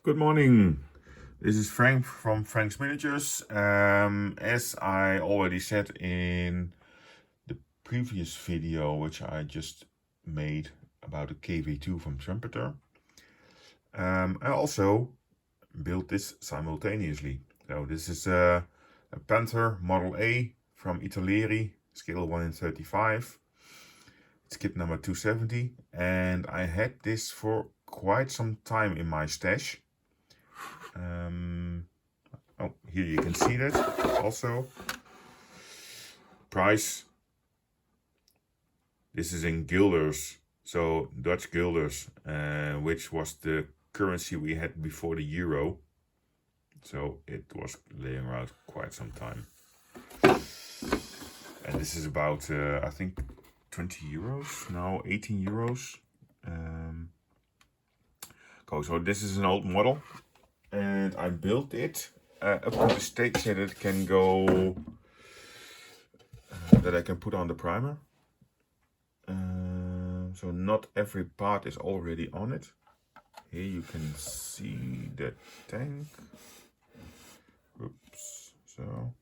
Good morning. This is Frank from Frank's Miniatures. As I already said in the previous video, which I just made about the KV2 from Trumpeter, I also built this simultaneously. So this is a Panther Model A from Italeri, scale 1 in 35. It's kit number 270, and I had this for quite some time in my stash. Here you can see that also. Price. This is in guilders, so Dutch guilders, which was the currency we had before the euro. So it was laying around quite some time. And this is about, I think, 20 euros, now 18 euros. So this is an old model, and I built it up to the stage that it can go, that I can put on the primer. So not every part is already on it. Here you can see the tank. Oops, so.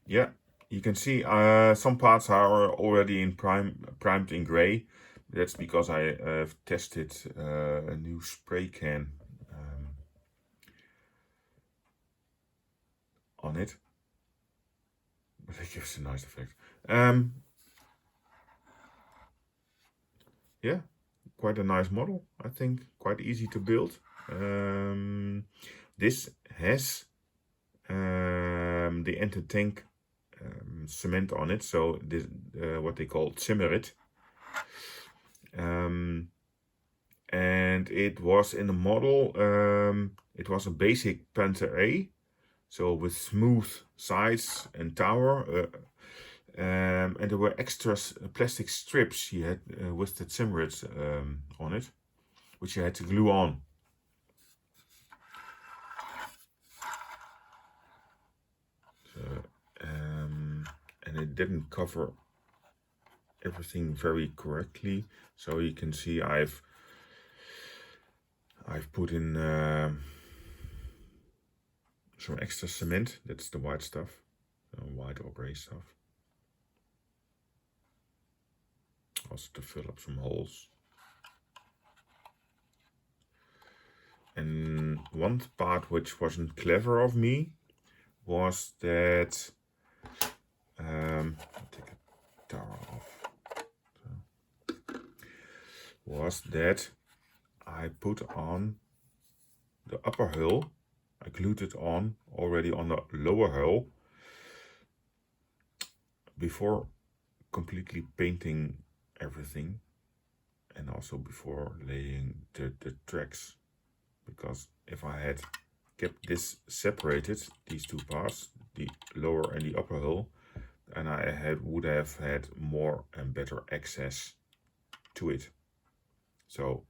Yeah, you can see some parts are already in primed in gray. That's because I have tested a new spray can on it. But it gives a nice effect. Yeah, quite a nice model, I think. Quite easy to build. This has the anti-tank cement on it, so this what they call Zimmerit. And it was in the model, it was a basic Panther A, so with smooth sides and tower, and there were extra plastic strips he had with the Zimmerit on it, which you had to glue on. And it didn't cover everything very correctly, so you can see I've put in some extra cement. That's the white stuff, white or gray stuff, also to fill up some holes. And one part which wasn't clever of me was that I'll take a tower off. Was that I put on the upper hull, I glued it on already on the lower hull before completely painting everything, and also before laying the tracks, because if I had kept this separated, these two parts, the lower and the upper hull, and I would have had more and better access to it. So,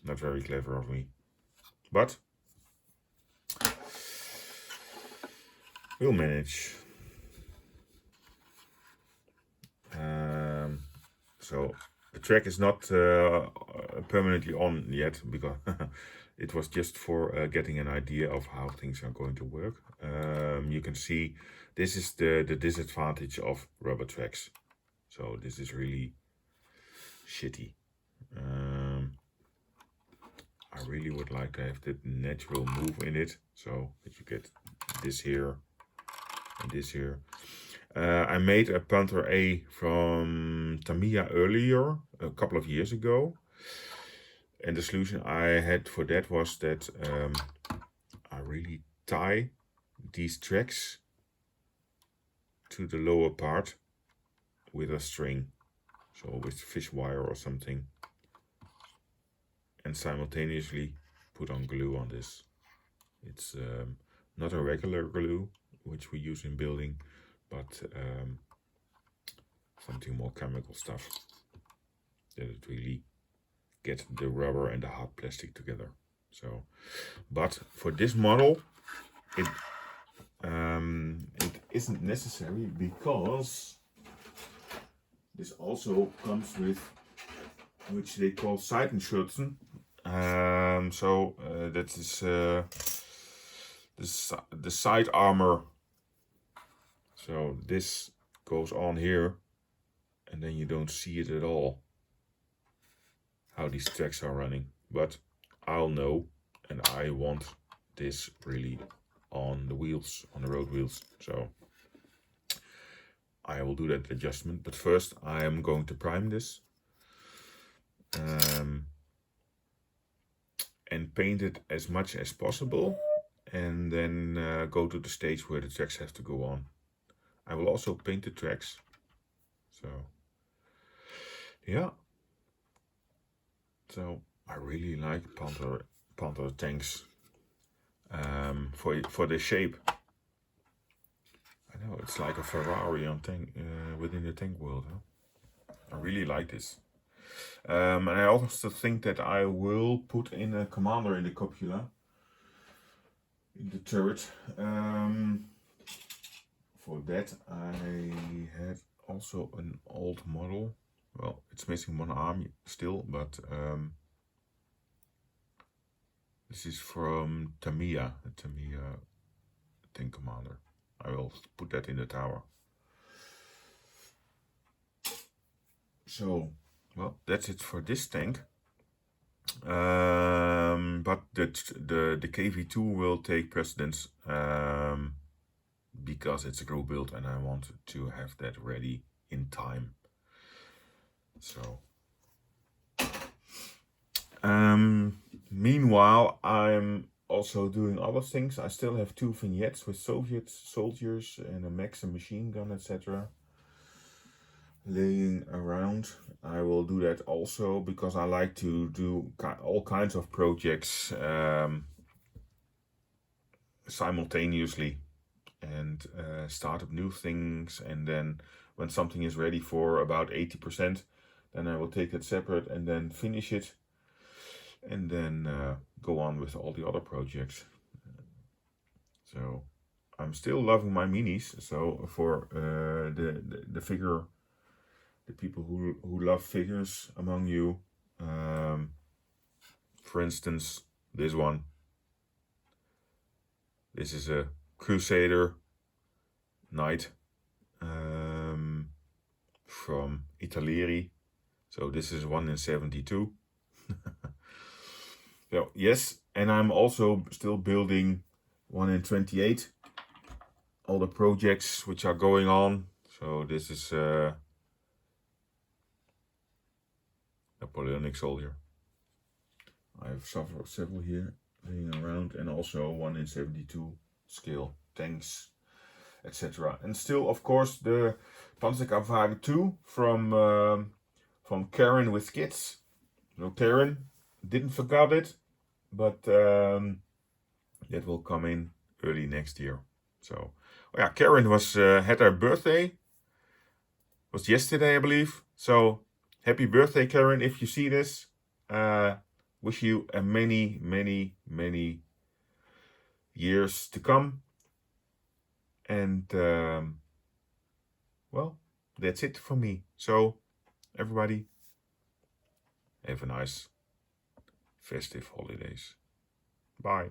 not very clever of me, but we'll manage. So the track is not permanently on yet, because it was just for getting an idea of how things are going to work. You can see this is the disadvantage of rubber tracks. So this is really shitty. I really would like to have the natural move in it, so that you get this here and this here. I made a Panther A from Tamiya earlier, a couple of years ago. And the solution I had for that was that I really tie these tracks to the lower part with a string, so with fish wire or something, and simultaneously put on glue on this. It's not a regular glue which we use in building, but something more chemical stuff, that it really get the rubber and the hard plastic together. So, but for this model, it isn't necessary, because This also comes with, which they call Seitenschürzen. That is the side armor. So this goes on here, and then you don't see it at all, how these tracks are running. But I'll know, and I want this really on the wheels, on the road wheels. So I will do that adjustment. But first I am going to prime this. And paint it as much as possible, and then go to the stage where the tracks have to go on. I will also paint the tracks. So yeah. So I really like Panther tanks for the shape. I know it's like a Ferrari on tank within the tank world. Huh? I really like this. And I also think that I will put in a commander in the cupola, in the turret. For that I had also an old model. Well, it's missing one arm still, but this is from Tamiya, the Tamiya tank commander. I will put that in the tower. So, well, that's it for this tank. But the KV2 will take precedence because it's a group build and I want to have that ready in time. So, meanwhile, I'm also doing other things. I still have 2 vignettes with Soviet soldiers and a Maxim machine gun, etc. laying around. I will do that also because I like to do all kinds of projects simultaneously and start up new things, and then when something is ready for about 80%, then I will take it separate and then finish it, and then go on with all the other projects. So I'm still loving my minis. So for the figure, the people who love figures among you, for instance, this one. This is a Crusader Knight from Italeri. So this is 1 in 72. So yes, and I'm also still building 1 in 28. All the projects which are going on. So this is Napoleonic soldier. I have several here laying around, and also 1 in 72 scale tanks, etc. And still, of course, the PzKpfw 2 from Karen with Kids. So Karen, didn't forget it, but that will come in early next year. So yeah, Karen was had her birthday. Was yesterday, I believe. So happy birthday, Karen! If you see this, wish you a many years to come. And well, that's it for me. So everybody, have a nice festive holidays. Bye.